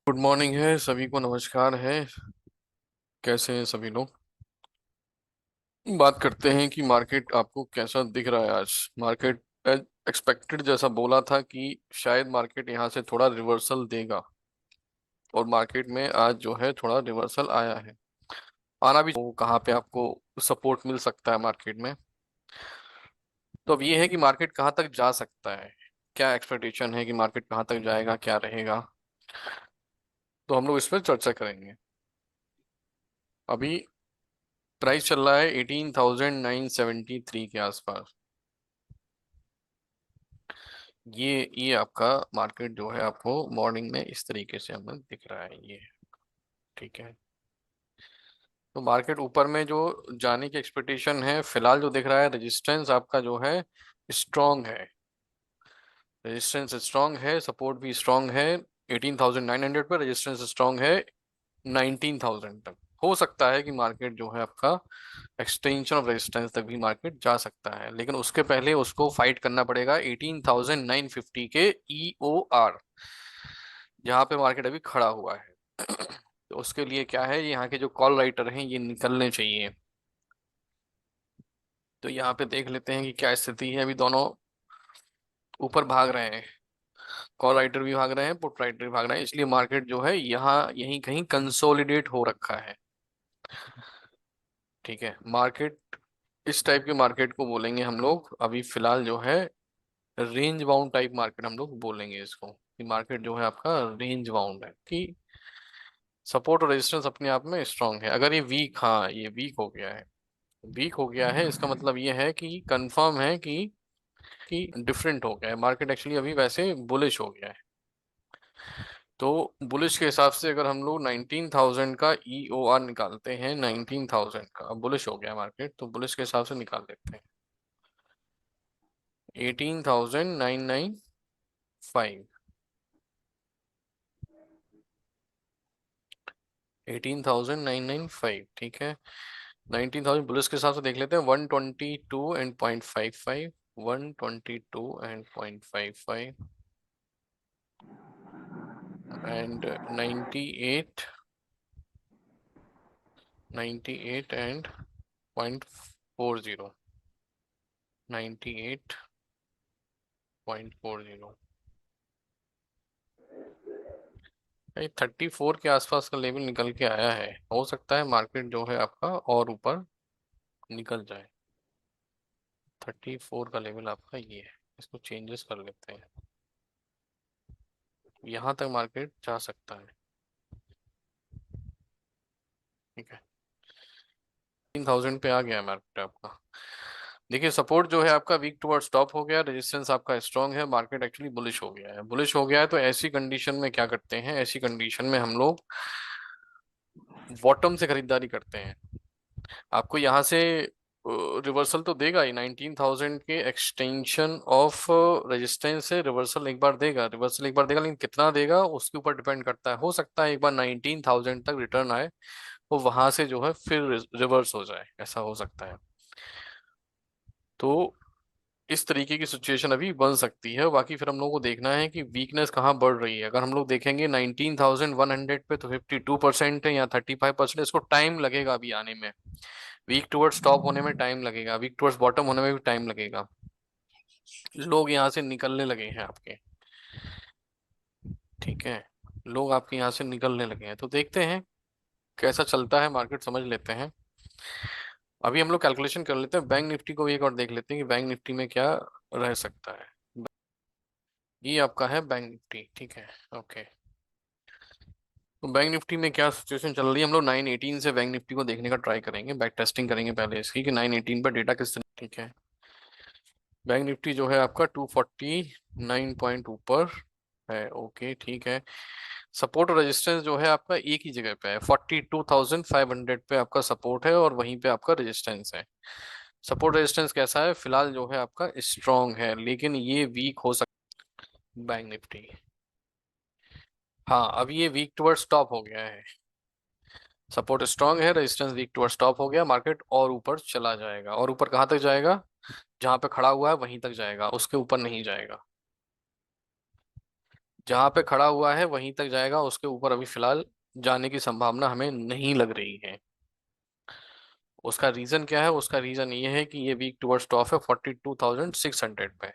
Good morning है सभी को, नमस्कार है। कैसे हैं सभी लोग? बात करते हैं कि मार्केट आपको कैसा दिख रहा है आज। मार्केट एक्सपेक्टेड जैसा बोला था कि शायद मार्केट यहाँ से थोड़ा रिवर्सल देगा, और मार्केट में आज जो है थोड़ा रिवर्सल आया है। आना भी वो कहाँ पे आपको सपोर्ट मिल सकता है मार्केट में। तो अब ये है कि मार्केट कहाँ तक जा सकता है, क्या एक्सपेक्टेशन है कि मार्केट कहाँ तक जाएगा, क्या रहेगा। तो हम लोग इस पर चर्चा करेंगे। अभी प्राइस चल रहा है 18,973 के आसपास। ये आपका मार्केट जो है आपको मॉर्निंग में इस तरीके से हमें दिख रहा है ये। ठीक है। तो मार्केट ऊपर में जो जाने की एक्सपेक्टेशन है, फिलहाल जो दिख रहा है रेजिस्टेंस आपका जो है स्ट्रांग है। रेजिस्टेंस स्ट्रांग है, सपोर्ट भी स्ट्रांग है। 18,900 पर रेजिस्टेंस स्ट्रांग है। 19,000 तक हो सकता है कि मार्केट जो है आपका एक्सटेंशन ऑफ रेजिस्टेंस तक भी मार्केट जा सकता है, लेकिन उसके पहले उसको फाइट करना पड़ेगा 18,950 के EOR, जहाँ पे मार्केट अभी खड़ा हुआ है। तो उसके लिए क्या है, यहाँ के जो कॉल राइटर हैं ये निकलने चाहिए। तो यहाँ पे देख लेते हैं कि क्या स्थिति है। अभी दोनों ऊपर भाग रहे हैं, कॉल राइटर भी भाग रहे हैं, पुट राइटर भी भाग रहे हैं, इसलिए मार्केट जो है यहाँ यहीं कहीं कंसोलिडेट हो रखा है। ठीक है। मार्केट इस टाइप के मार्केट को बोलेंगे हम लोग अभी फिलहाल जो है रेंज बाउंड टाइप मार्केट हम लोग बोलेंगे इसको, कि मार्केट जो है आपका रेंज बाउंड है, कि सपोर्ट और रेजिस्टेंस अपने आप में स्ट्रांग है। अगर ये वीक, हाँ ये वीक हो गया है, वीक हो गया है, इसका मतलब ये है कि कंफर्म है कि डिफरेंट हो गया है मार्केट, एक्चुअली अभी वैसे बुलिश हो गया है। तो बुलिश के हिसाब से अगर हम लोग 19,000 का EOR निकालते हैं, 19,000 का, अब बुलिश हो गया मार्केट तो बुलिश के हिसाब से निकाल लेते हैं। 18,995, 18,995, ठीक है। 19,000 बुलिश के हिसाब से देख लेते हैं। 122 एंड 0.55, 122 एंड 0.55 एंड 98, 98 एंड 0.40, 98.40। भाई 34 के आसपास का लेवल निकल के आया है, हो सकता है मार्केट जो है आपका और ऊपर निकल जाए। 34 का लेवल आपका ये है, इसको चेंजेस कर लेते हैं। यहाँ तक मार्केट जा सकता है। ठीक है। 3,000 पे आ गया मार्केट आपका। देखिए सपोर्ट जो है आपका वीक टुवर्ड स्टॉप हो गया, रेजिस्टेंस आपका स्ट्रांग है, मार्केट एक्चुअली बुलिश हो गया है। बुलिश हो गया है तो ऐसी कंडीशन में क्या करते हैं, ऐसी कंडीशन में हम लोग बॉटम से खरीदारी करते हैं। आपको यहाँ से रिवर्सल तो देगा ही, 19,000 के एक्सटेंशन ऑफ रेजिस्टेंस से रिवर्सल एक बार देगा, रिवर्सल एक बार देगा, लेकिन कितना देगा उसके ऊपर डिपेंड करता है। हो सकता है एक बार 19,000 तक रिटर्न आए, वो वहां से जो है फिर रिवर्स हो जाए, ऐसा हो सकता है। तो इस तरीके की सिचुएशन अभी बन सकती है। बाकी फिर हम लोग को देखना है कि वीकनेस कहाँ बढ़ रही है। अगर हम लोग देखेंगे 19,100 पे तो 52% है या 35%, इसको टाइम लगेगा अभी आने में। वीक टुवर्ड्स टॉप होने में टाइम लगेगा, वीक टुवर्ड्स बॉटम होने में भी टाइम लगेगा। लोग यहाँ से निकलने लगे हैं आपके। ठीक है। लोग आपके यहाँ से निकलने लगे हैं, तो देखते हैं कैसा चलता है मार्केट, समझ लेते हैं। अभी हम लोग कैलकुलेशन कर लेते हैं, बैंक निफ्टी को भी एक और देख लेते हैं कि बैंक निफ्टी में क्या रह सकता है। ये आपका है बैंक निफ्टी, ठीक है। ओके। तो बैंक निफ्टी में क्या सिचुएशन चल रही है, हम लोग 918 से बैंक निफ्टी को देखने का ट्राई करेंगे, बैक टेस्टिंग करेंगे पहले इसकी कि 918 पर डेटा किस तरह। ठीक है। बैंक निफ्टी जो है आपका 249 पॉइंट ऊपर है। ओके ठीक है। सपोर्ट और रेजिस्टेंस जो है आपका एक ही जगह पे है, 42,500 पे आपका सपोर्ट है और वहीं पे आपका रेजिस्टेंस है। सपोर्ट रेजिस्टेंस कैसा है फिलहाल जो है आपका स्ट्रॉन्ग है, लेकिन ये वीक हो सकता है बैंक निफ्टी। हाँ अब ये वीक टुवर्ड स्टॉप हो गया है। सपोर्ट स्ट्रांग है, रेजिस्टेंस वीक टुवर्ड स्टॉप हो गया, मार्केट और ऊपर चला जाएगा। और ऊपर कहाँ तक जाएगा, जहां पे खड़ा हुआ है वहीं तक जाएगा, उसके ऊपर नहीं जाएगा। जहां पे खड़ा हुआ है वहीं तक जाएगा, उसके ऊपर अभी फिलहाल जाने की संभावना हमें नहीं लग रही है। उसका रीजन क्या है? उसका रीजन ये है कि ये वीक टुवर्ड्स टॉप है 42,600 पे।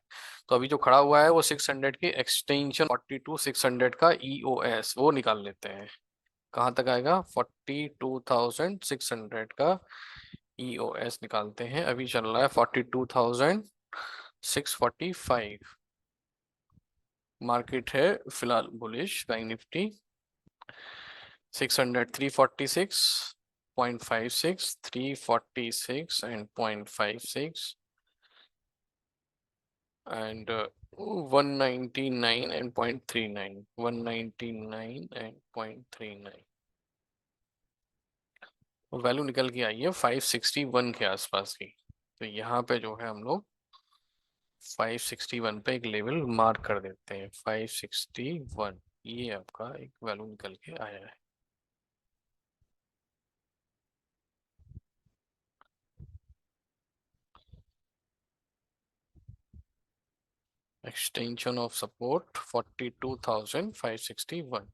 तो अभी जो खड़ा हुआ है वो 600 की एक्सटेंशन, 42,600 का ईओएस वो निकाल लेते हैं। कहाँ तक आएगा? 42,600 का ईओएस निकालते हैं। अभी चल रहा है 42,645। मार्केट है फिलहाल bullish, bank Nifty 600, 346.56, 346 and 0.56 and 199 and 0.39, 199 and 0.39। Value निकल के आई है 561 के आसपास की। तो यहाँ पे जो है हम लोग 561 पे एक लेवल मार्क कर देते हैं। 561 ये आपका एक वैल्यू निकल के आया है। Extension of support 42,561।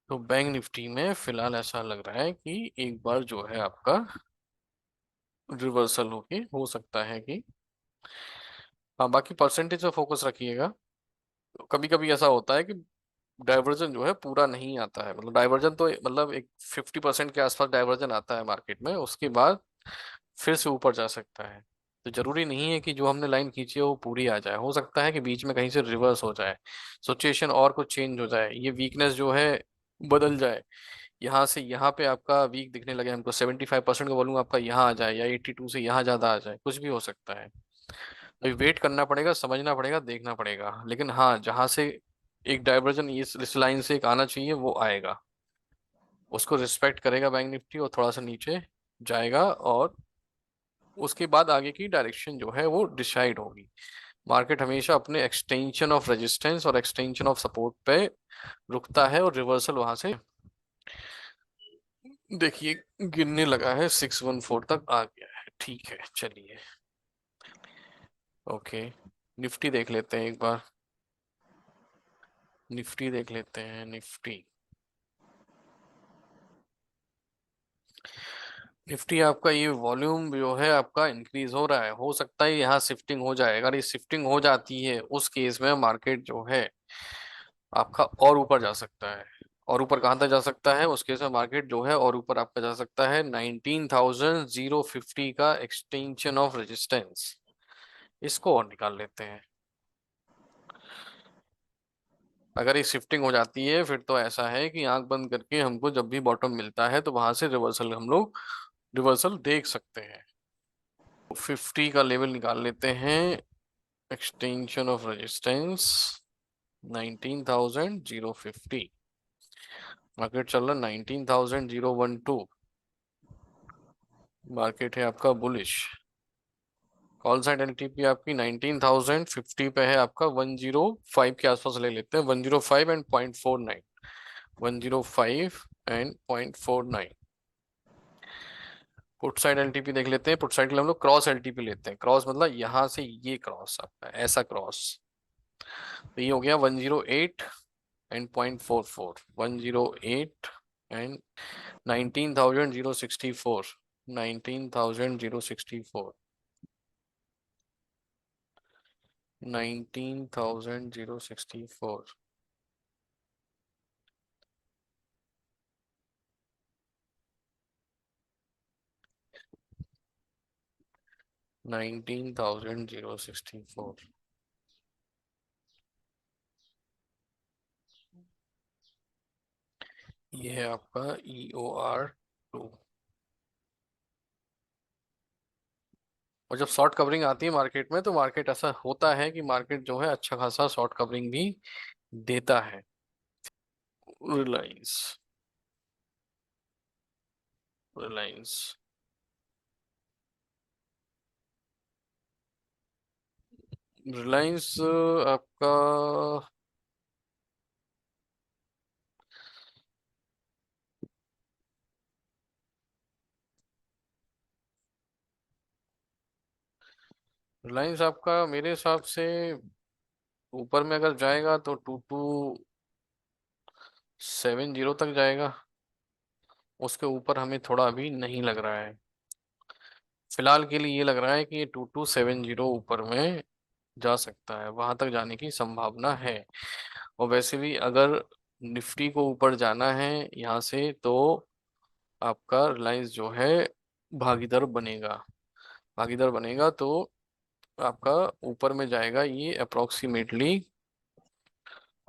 तो बैंक निफ्टी में फिलहाल ऐसा लग रहा है कि एक बार जो है आपका रिवर्सल होके हो सकता है कि, हाँ, बाकी परसेंटेज पे फोकस रखिएगा। कभी कभी ऐसा होता है कि डाइवर्जन जो है पूरा नहीं आता है, मतलब डाइवर्जन तो मतलब एक 50% के आसपास डाइवर्जन आता है मार्केट में, उसके बाद फिर से ऊपर जा सकता है। तो जरूरी नहीं है कि जो हमने लाइन खींची है वो पूरी आ जाए, हो सकता है कि बीच में कहीं से रिवर्स हो जाए, सिचुएशन और कुछ चेंज हो जाए, ये वीकनेस जो है बदल जाए। यहाँ से यहाँ पे आपका वीक दिखने लगे हमको, 75% का वॉल्यूम आपका यहाँ आ जाए या 82 से यहाँ ज्यादा आ जाए, कुछ भी हो सकता है। अभी वेट करना पड़ेगा, समझना पड़ेगा, देखना पड़ेगा, लेकिन हाँ जहाँ से एक डाइवर्जन इस लाइन से एक आना चाहिए वो आएगा, उसको रिस्पेक्ट करेगा बैंक निफ्टी और थोड़ा सा नीचे जाएगा, और उसके बाद आगे की डायरेक्शन जो है वो डिसाइड होगी। मार्केट हमेशा अपने एक्सटेंशन ऑफ रेजिस्टेंस और एक्सटेंशन ऑफ सपोर्ट पे रुकता है, और रिवर्सल वहां से देखिए गिरने लगा है, 614 तक आ गया है। ठीक है, चलिए। ओके, निफ्टी देख लेते हैं एक बार। निफ्टी देख लेते हैं, निफ्टी। निफ्टी आपका ये वॉल्यूम जो है आपका इंक्रीज हो रहा है, हो सकता है यहाँ शिफ्टिंग हो जाए। अगर ये शिफ्टिंग हो जाती है उस केस में मार्केट जो है आपका और ऊपर जा सकता है। और ऊपर कहाँ तक जा सकता है उस केस में? मार्केट जो है और ऊपर आपका जा सकता है 19,050 का एक्सटेंशन ऑफ रेजिस्टेंस। इसको और निकाल लेते हैं। अगर ये शिफ्टिंग हो जाती है फिर तो ऐसा है कि आंख बंद करके हमको जब भी बॉटम मिलता है तो वहां से रिवर्सल हम लोग रिवर्सल देख सकते हैं। 50 का लेवल निकाल लेते हैं। Extension of resistance 19,050। मार्केट चल रहा 19,012। मार्केट है आपका बुलिश। कॉल साइड एलटीपी आपकी 19,050 पे है, आपका 105 के आसपास ले लेते हैं, 105 and 0.49, 105 and 0.49। Put side LTP देख लेते हैं। पुट साइड के लिए हम लोग क्रॉस एलटीपी लेते हैं। क्रॉस मतलब यहाँ से ये क्रॉस आपका ऐसा क्रॉस, तो ये हो गया 108 and 0.44, 108 and 19,064, 19,064, 19,064। Nineteen thousand zero sixty four. ये है आपका EOR 2। और जब शॉर्ट कवरिंग आती है मार्केट में तो मार्केट ऐसा होता है कि मार्केट जो है अच्छा खासा शॉर्ट कवरिंग भी देता है। रिलायंस, रिलायंस, रिलायंस आपका रिलायंस आपका मेरे हिसाब से ऊपर में अगर जाएगा तो 2270 तक जाएगा। उसके ऊपर हमें थोड़ा अभी नहीं लग रहा है। फिलहाल के लिए ये लग रहा है कि ये 2270 ऊपर में जा सकता है, वहां तक जाने की संभावना है। और वैसे भी अगर निफ्टी को ऊपर जाना है यहाँ से, तो आपका रिलायंस जो है भागीदार बनेगा। भागीदार बनेगा तो आपका ऊपर में जाएगा ये अप्रोक्सीमेटली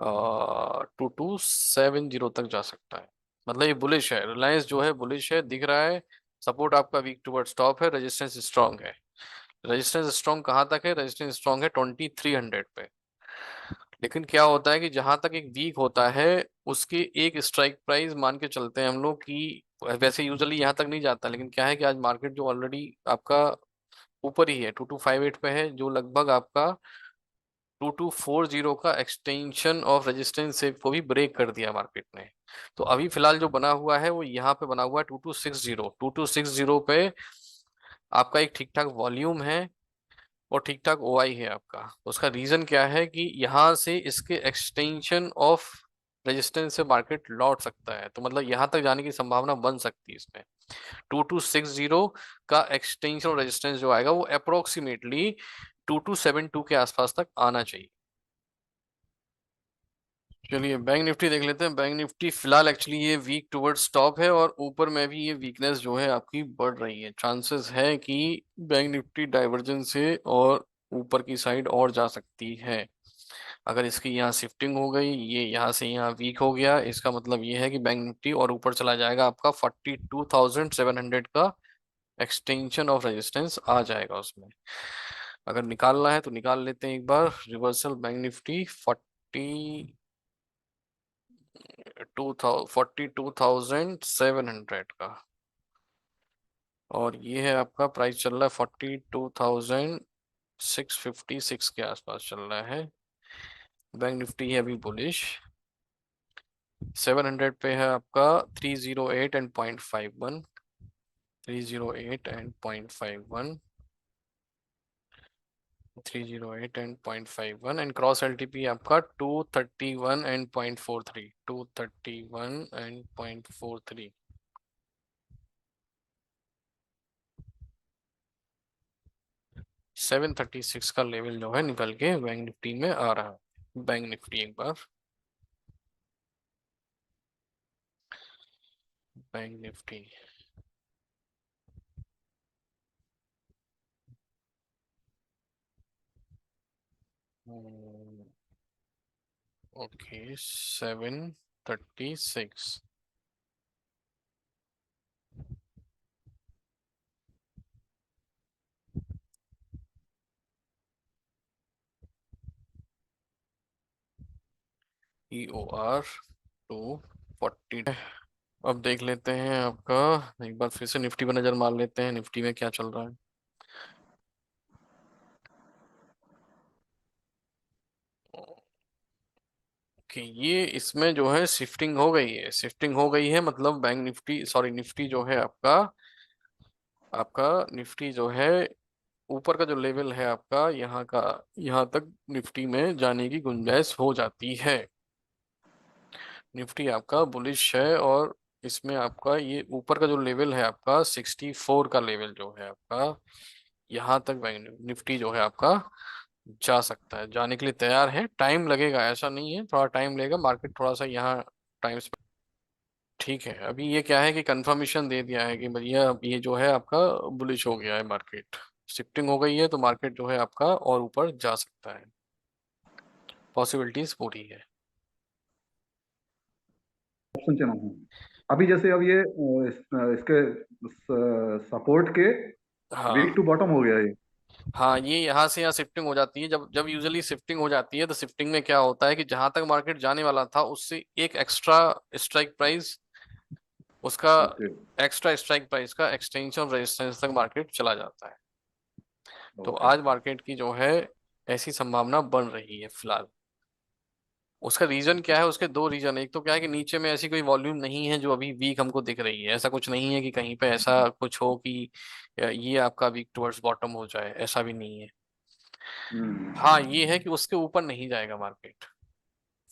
2270 तक जा सकता है। मतलब ये बुलिश है, रिलायंस जो है बुलिश है, दिख रहा है। सपोर्ट आपका वीक टुवर्ड्स टॉप है, रेजिस्टेंस स्ट्रांग है। रेजिस्टेंस स्ट्रांग कहाँ तक है? रेजिस्टेंस स्ट्रांग है 2300 पे। लेकिन क्या होता है कि जहां तक एक वीक होता है, उसकी एक स्ट्राइक प्राइस मान के चलते हैं हम लोग कि वैसे यूजुअली यहाँ तक नहीं जाता, लेकिन क्या है कि आज मार्केट जो ऑलरेडी आपका ऊपर ही है, 2258 पे है, जो लगभग आपका 2240 का एक्सटेंशन ऑफ रेजिस्टेंस से को भी ब्रेक कर दिया मार्केट ने। तो अभी फिलहाल जो बना हुआ है वो यहाँ पे बना हुआ है 2260 पे। आपका एक ठीक ठाक वॉल्यूम है और ठीक ठाक ओआई है आपका। उसका रीजन क्या है कि यहाँ से इसके एक्सटेंशन ऑफ रेजिस्टेंस से मार्केट लौट सकता है, तो मतलब यहाँ तक जाने की संभावना बन सकती है इसमें। 2260 का एक्सटेंशन ऑफ रेजिस्टेंस जो आएगा वो अप्रोक्सीमेटली 2272 के आसपास तक आना चाहिए। चलिए बैंक निफ्टी देख लेते हैं। बैंक निफ्टी फिलहाल एक्चुअली ये वीक टुवर्ड्स टॉप है, और ऊपर में भी ये वीकनेस जो है आपकी बढ़ रही है। चांसेस है कि बैंक निफ्टी डाइवर्जेंस से और ऊपर की साइड और जा सकती है। अगर इसकी यहाँ शिफ्टिंग हो गई, ये यहाँ से यहाँ वीक हो गया, इसका मतलब ये है कि बैंक निफ्टी और ऊपर चला जाएगा, आपका 42,700 का एक्सटेंशन ऑफ रेजिस्टेंस आ जाएगा उसमें। अगर निकालना है तो निकाल लेते हैं एक बार। रिवर्सल बैंक निफ्टी 42,700 का, और ये है आपका प्राइस चल रहा है 42,656 के आसपास चल रहा है। बैंक निफ्टी है अभी बुलिश। 700 पे है आपका 308 and 0.51। 308 and 0.51। 308 and 0.51 and cross LTP आपका 231 एंड 0.43। 231 एंड 0.43। 736 का लेवल जो है निकल के बैंक निफ्टी में आ रहा है। बैंक निफ्टी एक बार, बैंक निफ्टी। ओके, 736। ई ओ आर 240। अब देख लेते हैं आपका, एक बार फिर से निफ्टी पर नजर मार लेते हैं, निफ्टी में क्या चल रहा है। कि ये इसमें जो है शिफ्टिंग हो गई है, शिफ्टिंग हो गई है, मतलब बैंक निफ्टी, सॉरी निफ्टी जो है आपका, आपका निफ्टी जो है ऊपर का जो लेवल है आपका यहाँ का, यहाँ तक निफ्टी में जाने की गुंजाइश हो जाती है। निफ्टी आपका बुलिश है, और इसमें आपका ये ऊपर का जो लेवल है आपका 64 का लेवल जो है आपका, यहाँ तक बैंक निफ्टी जो है आपका जा सकता है, जाने के लिए तैयार है। टाइम लगेगा, ऐसा नहीं है, थोड़ा टाइम लगेगा, मार्केट थोड़ा सा यहाँ टाइम। ठीक है, अभी ये क्या है कि कंफर्मेशन दे दिया है कि भैया अब ये जो है आपका बुलिश हो गया है मार्केट। शिफ्टिंग हो गई है तो मार्केट जो है आपका और ऊपर जा सकता है, पॉसिबिलिटीज पूरी है। ऑप्शन चुना हूँ। अभी जैसे अब ये इसके सपोर्ट के वीक हाँ टू बॉटम हो गया ये। हाँ, ये यहाँ से यहाँ शिफ्टिंग हो जाती है। जब जब यूजुअली शिफ्टिंग हो जाती है तो शिफ्टिंग में क्या होता है कि जहां तक मार्केट जाने वाला था उससे एक एक्स्ट्रा स्ट्राइक प्राइस, उसका ओके। एक्स्ट्रा स्ट्राइक प्राइस का एक्सटेंशन रेजिस्टेंस तक मार्केट चला जाता है। तो ओके। आज मार्केट की जो है ऐसी संभावना बन रही है फिलहाल। उसका रीजन क्या है? उसके दो रीजन है। एक तो क्या है कि नीचे में ऐसी कोई वॉल्यूम नहीं है जो अभी वीक हमको दिख रही है। ऐसा कुछ नहीं है कि कहीं पे ऐसा कुछ हो कि ये आपका वीक टुवर्ड्स बॉटम हो जाए, ऐसा भी नहीं है। हाँ ये है कि उसके ऊपर नहीं जाएगा मार्केट,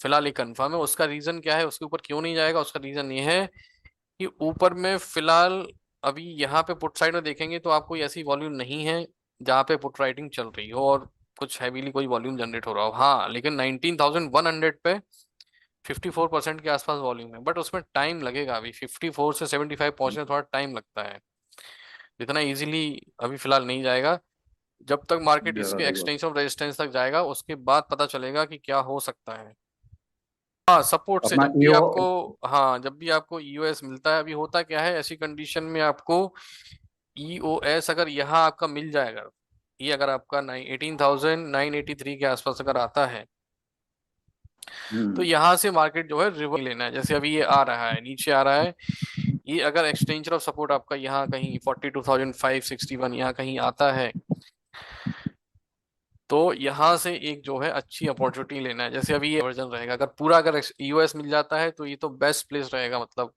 फिलहाल ये कंफर्म है। उसका रीजन क्या है, उसके ऊपर क्यों नहीं जाएगा, उसका रीजन ये है कि ऊपर में फिलहाल अभी यहाँ पे पुट साइड में देखेंगे तो आपको ऐसी वॉल्यूम नहीं है जहाँ पे पुट राइटिंग चल रही हो और कुछ हैवीली कोई वॉल्यूम जनरेट हो रहा हो। हाँ लेकिन 19,100 पे 54% के आसपास वॉल्यूम है, बट उसमें टाइम लगेगा। अभी 54 से 75 पहुंचने में थोड़ा टाइम लगता है, इतना इजीली अभी फिलहाल नहीं जाएगा। जब तक मार्केट जगह इसके जगह। एक्सटेंशन ऑफ रेजिस्टेंस तक जाएगा उसके बाद पता चलेगा कि क्या हो सकता है। हाँ सपोर्ट से अपना जब भी ईओ। आपको, हाँ जब भी आपको ईओएस मिलता है, अभी होता क्या है ऐसी कंडीशन में आपको ईओएस अगर यहाँ आपका मिल जाएगा, ये अगर आपका 18,983 के आसपास अगर आता है तो हम्म यहाँ से मार्केट जो है रिवर्स लेना है। जैसे अभी ये आ रहा है नीचे आ रहा है, ये अगर एक्सटेंशन ऑफ सपोर्ट आपका यहाँ कहीं 42,561 यहाँ कहीं आता है तो यहाँ से एक जो है अच्छी अपॉर्चुनिटी लेना है। जैसे अभी ये वर्जन रहेगा, अगर पूरा अगर यूएस मिल जाता है तो ये तो बेस्ट प्लेस रहेगा, मतलब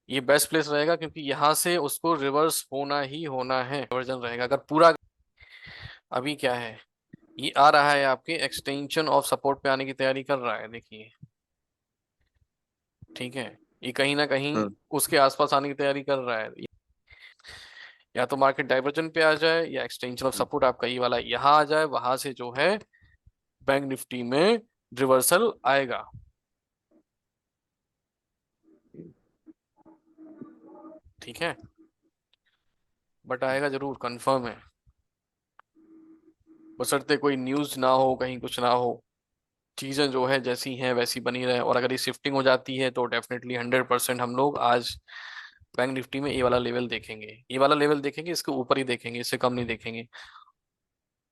ये बेस्ट प्लेस रहेगा क्योंकि यहाँ से उसको रिवर्स होना ही होना है। वर्जन रहेगा अगर पूरा। अभी क्या है, ये आ रहा है आपके एक्सटेंशन ऑफ सपोर्ट पे आने की तैयारी कर रहा है, देखिए ठीक है, ये कहीं ना कहीं हाँ। उसके आसपास आने की तैयारी कर रहा है। या तो मार्केट डाइवर्जन पे आ जाए या एक्सटेंशन ऑफ सपोर्ट आपका ये वाला यहाँ आ जाए, वहां से जो है बैंक निफ्टी में रिवर्सल आएगा। ठीक है, बट आएगा जरूर, कंफर्म है, बशर्ते कोई न्यूज ना हो, कहीं कुछ ना हो, चीजें जो है जैसी हैं वैसी बनी रहे। और अगर ये शिफ्टिंग हो जाती है तो डेफिनेटली 100% हम लोग आज बैंक निफ्टी में ये वाला लेवल देखेंगे, ये वाला लेवल देखेंगे, इसके ऊपर ही देखेंगे, इससे कम नहीं देखेंगे।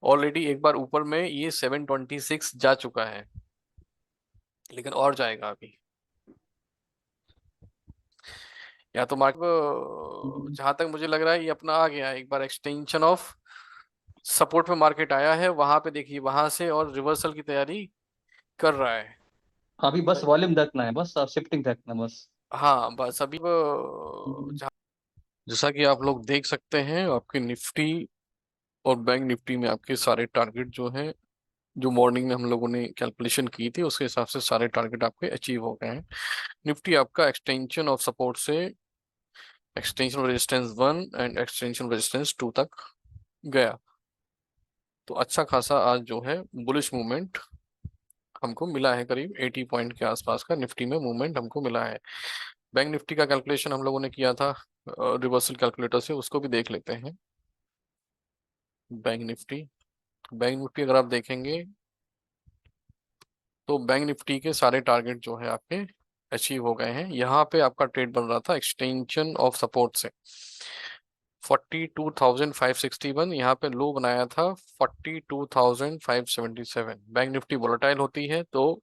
ऑलरेडी एक बार ऊपर में ये 726 जा चुका है, लेकिन और जाएगा अभी। या तो मार्केट जहां तक मुझे लग रहा है ये अपना आ गया, एक बार एक्सटेंशन ऑफ सपोर्ट में मार्केट आया है, वहां पे देखिए वहां से और रिवर्सल की तैयारी कर रहा है। अभी बस वॉल्यूम देखना है, बस शिफ्टिंग देखना है बस। हाँ बस अभी जैसा कि आप लोग देख सकते हैं आपके निफ्टी और बैंक निफ्टी में आपके सारे टारगेट जो हैं, जो मॉर्निंग में हम लोगों ने कैलकुलेशन की थी उसके हिसाब से सारे टारगेट आपके अचीव हो गए हैं। निफ्टी आपका एक्सटेंशन ऑफ सपोर्ट से extension resistance 1 and extension resistance 2 तक गया, तो अच्छा खासा आज जो है बुलिश मूवमेंट हमको मिला है, करीब 80 पॉइंट के आसपास का निफ्टी में मूवमेंट हमको मिला है। बैंक निफ्टी का कैलकुलेशन हम लोगों ने किया था रिवर्सल कैलकुलेटर से, उसको भी देख लेते हैं। बैंक निफ्टी, बैंक निफ्टी अगर आप देखेंगे तो बैंक निफ्टी के सारे टारगेट जो है आपके अचीव हो गए हैं। यहाँ पे आपका ट्रेड बन रहा था एक्सटेंशन ऑफ सपोर्ट से 42,561, यहाँ पे लो बनाया था 42,577। बैंक निफ्टी वोलेटाइल होती है तो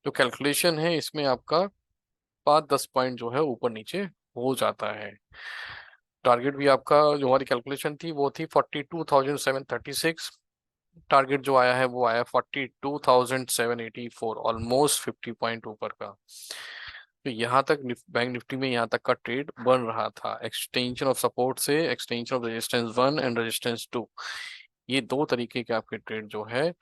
जो कैलकुलेशन है इसमें आपका 5-10 पॉइंट जो है ऊपर नीचे हो जाता है। टारगेट भी आपका जो हमारी कैलकुलेशन थी वो थी 42,736, टारगेट जो आया है वो आया 42,784, ऑलमोस्ट 50 पॉइंट ऊपर का। तो यहाँ तक बैंक निफ्टी में यहाँ तक का ट्रेड बन रहा था, एक्सटेंशन ऑफ सपोर्ट से extension of resistance 1 and resistance 2, ये दो तरीके के आपके ट्रेड जो है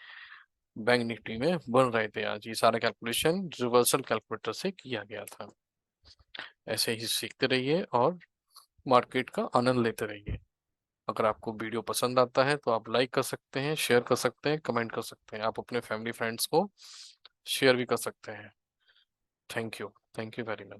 बैंक निफ्टी में बन रहे थे आज। ये सारा कैलकुलेशन रिवर्सल कैलकुलेटर से किया गया था। ऐसे ही सीखते रहिए और मार्केट का आनंद लेते रहिए। अगर आपको वीडियो पसंद आता है तो आप लाइक कर सकते हैं, शेयर कर सकते हैं, कमेंट कर सकते हैं, आप अपने फैमिली फ्रेंड्स को शेयर भी कर सकते हैं। Thank you very much.